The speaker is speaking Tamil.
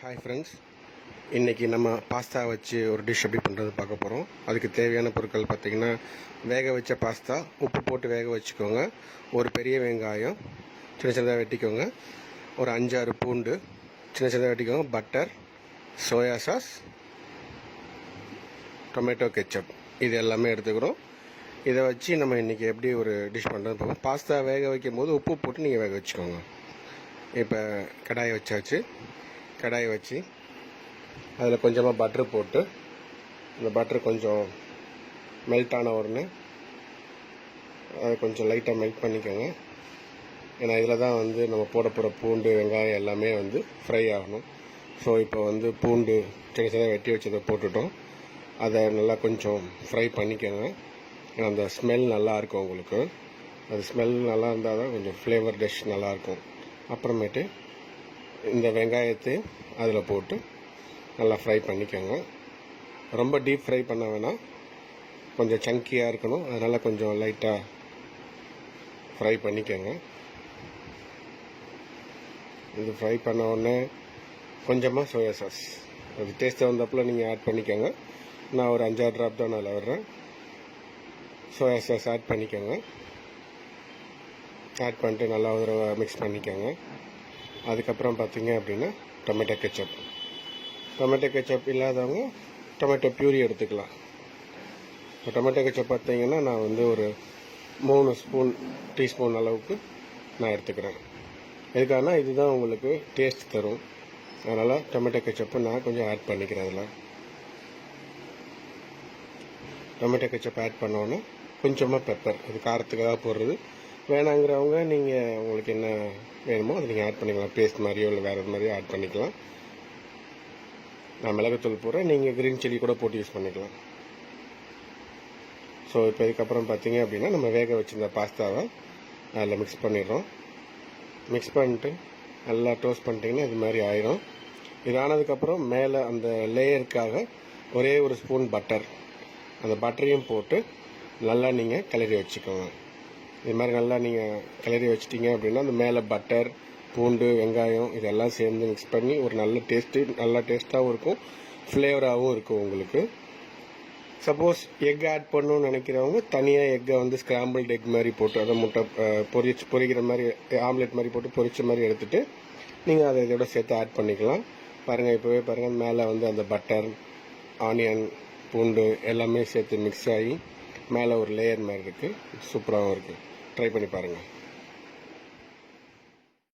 ஹாய் ஃப்ரெண்ட்ஸ், இன்றைக்கி நம்ம பாஸ்தா வச்சு ஒரு டிஷ் எப்படி பண்ணுறது பார்க்க போகிறோம். அதுக்கு தேவையான பொருட்கள் பார்த்திங்கன்னா, வேக வச்ச பாஸ்தா, உப்பு போட்டு வேக வச்சுக்கோங்க. ஒரு பெரிய வெங்காயம் சின்ன சின்னதாக வெட்டிக்கோங்க. ஒரு 5-6 பூண்டு சின்ன சின்னதாக வெட்டிக்கோங்க. Butter, soya sauce, tomato ketchup, இது எல்லாமே எடுத்துக்கிறோம். இதை வச்சு நம்ம இன்றைக்கி எப்படி ஒரு டிஷ் பண்ணுறது பார்ப்போம். பாஸ்தா வேக வைக்கும் போது உப்பு போட்டு நீங்கள் வேக வச்சுக்கோங்க. இப்போ கடாயை வச்சாச்சு. கடாயை வச்சு அதில் கொஞ்சமாக பட்ரு போட்டு, இந்த பட்ரு கொஞ்சம் மெல்ட் ஆன உடனே அதை கொஞ்சம் லைட்டாக மெல்ட் பண்ணிக்கோங்க. ஏன்னா இதில் தான் நம்ம போட போகிற பூண்டு, வெங்காயம் எல்லாமே ஃப்ரை ஆகணும். ஸோ இப்போ பூண்டு சின்ன சின்ன வெட்டி வச்சதை போட்டுட்டோம். அதை நல்லா கொஞ்சம் ஃப்ரை பண்ணிக்கோங்க. ஏன்னா அந்த ஸ்மெல் நல்லாயிருக்கும் உங்களுக்கு. அது ஸ்மெல் நல்லா இருந்தால் தான் கொஞ்சம் ஃப்ளேவர் டிஷ் நல்லாயிருக்கும். அப்புறமேட்டு இந்த வெங்காயத்தை அதில் போட்டு நல்லா ஃப்ரை பண்ணிக்கோங்க. ரொம்ப டீப் ஃப்ரை பண்ண வேணாம், கொஞ்சம் சங்கியாக இருக்கணும். அதனால் கொஞ்சம் லைட்டாக ஃப்ரை பண்ணிக்கோங்க. இது ஃப்ரை பண்ண உடனே கொஞ்சமாக சோயா சாஸ், அது டேஸ்ட்டு வந்தப்போ நீங்கள் ஆட் பண்ணிக்கோங்க. நான் ஒரு 5-6 ட்ராப் தான் அதில் வர்றேன். சோயா சாஸ் ஆட் பண்ணிக்கோங்க. ஆட் பண்ணிட்டு நல்லா ஒரு மிக்ஸ் பண்ணிக்கோங்க. அதுக்கப்புறம் பார்த்தீங்க அப்படின்னா டொமேட்டோ கெச்சப் இல்லாதவங்க டொமேட்டோ பியூரி எடுத்துக்கலாம். இப்போ டொமேட்டோ கெச்சப் பார்த்தீங்கன்னா நான் ஒரு 3 டீஸ்பூன் அளவுக்கு நான் எடுத்துக்கிறேன். எதுக்காகனா இதுதான் உங்களுக்கு டேஸ்ட் தரும். அதனால் டொமேட்டோ கெச்சப்பு நான் கொஞ்சம் ஆட் பண்ணிக்கிறேன். அதில் டொமேட்டோ கெச்சப் ஆட் பண்ணோன்னே கொஞ்சமாக பெப்பர், இது காரத்துக்காக போடுறது. வேணாங்கிறவங்க நீங்கள் உங்களுக்கு என்ன வேணுமோ அதை நீங்கள் ஆட் பண்ணிக்கலாம். பேஸ்ட் மாதிரியோ இல்லை வேறு மாதிரியோ ஆட் பண்ணிக்கலாம். நான் மிளகுத்தூள் போடுறேன், நீங்கள் க்ரீன் சில்லி கூட போட்டு யூஸ் பண்ணிக்கலாம். ஸோ இப்போ இதுக்கப்புறம் பார்த்தீங்க அப்படின்னா நம்ம வேக வச்சுருந்த பாஸ்தாவை அதில் மிக்ஸ் பண்ணிடுறோம். மிக்ஸ் பண்ணிட்டு நல்லா டோஸ்ட் பண்ணிட்டீங்கன்னா இது மாதிரி ஆயிரும். இது ஆனதுக்கப்புறம் மேலே அந்த லேயருக்காக ஒரே ஒரு ஸ்பூன் பட்டர், அந்த பட்டரையும் போட்டு நல்லா நீங்கள் கிளறி வச்சுக்கோங்க. இது மாதிரி நல்லா நீங்கள் கிளறி வச்சிட்டிங்க அப்படின்னா அந்த மேலே பட்டர், பூண்டு, வெங்காயம் இதெல்லாம் சேர்ந்து மிக்ஸ் பண்ணி ஒரு நல்ல டேஸ்ட்டாகவும் இருக்கும், ஃப்ளேவராகவும் இருக்கும் உங்களுக்கு. சப்போஸ் எக் ஆட் பண்ணணும்னு நினைக்கிறவங்க தனியாக எக்கை ஸ்க்ராம்பிள்டு எக் மாதிரி போட்டு, அதை முட்டை பொரிக்கிற மாதிரி ஆம்லெட் மாதிரி போட்டு பொரிச்ச மாதிரி எடுத்துகிட்டு நீங்கள் அதை இதோட சேர்த்து ஆட் பண்ணிக்கலாம். பாருங்கள், இப்போவே பாருங்கள் மேலே அந்த பட்டர், ஆனியன், பூண்டு எல்லாமே சேர்த்து மிக்ஸ் ஆகி மேலே ஒரு லேயர் மாதிரி இருக்குது. சூப்பராகவும் இருக்குது. ட்ரை பண்ணி பாருங்கள்.